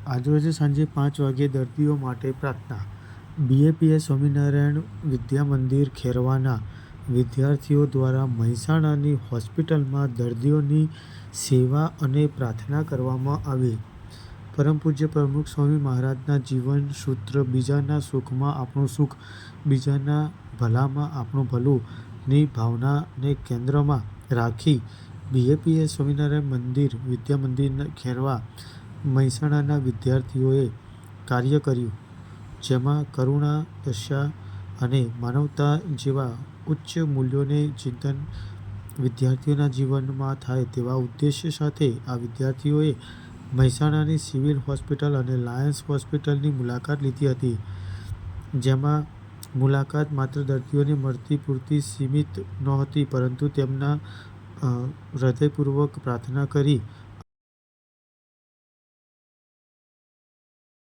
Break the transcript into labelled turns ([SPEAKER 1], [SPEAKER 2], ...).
[SPEAKER 1] આજરોજ સાંજે 5 વાગ્યે દર્દીઓ માટે પ્રાર્થના. બીએપીએસ સ્વામિનારાયણ વિદ્યા મંદિર ખેરવાના વિદ્યાર્થીઓ દ્વારા મહેસાણાની હોસ્પિટલમાં દર્દીઓની સેવા અને પ્રાર્થના કરવામાં આવી. પરમ પૂજ્ય પ્રમુખ સ્વામી મહારાજના જીવન સૂત્ર બીજાના સુખમાં આપણું સુખ, બીજાના ભલામાં આપણું ભલું ની ભાવનાને કેન્દ્રમાં રાખી બીએપીએસ સ્વામિનારાયણ મંદિર વિદ્યા મંદિર ખેરવા મહેસાણાના વિદ્યાર્થીઓએ કાર્ય કર્યું, જેમાં કરુણા, દયા અને માનવતા જેવા ઉચ્ચ મૂલ્યોને ચિંતન વિદ્યાર્થીઓના જીવનમાં થાય તેવા ઉદ્દેશ્ય સાથે આ વિદ્યાર્થીઓએ મહેસાણાની સિવિલ હોસ્પિટલ અને લાયન્સ હોસ્પિટલની મુલાકાત લીધી હતી. જેમાં મુલાકાત માત્ર દર્દીઓને મળતી પૂરતી સીમિત નહોતી, પરંતુ તેમના હૃદયપૂર્વક પ્રાર્થના કરી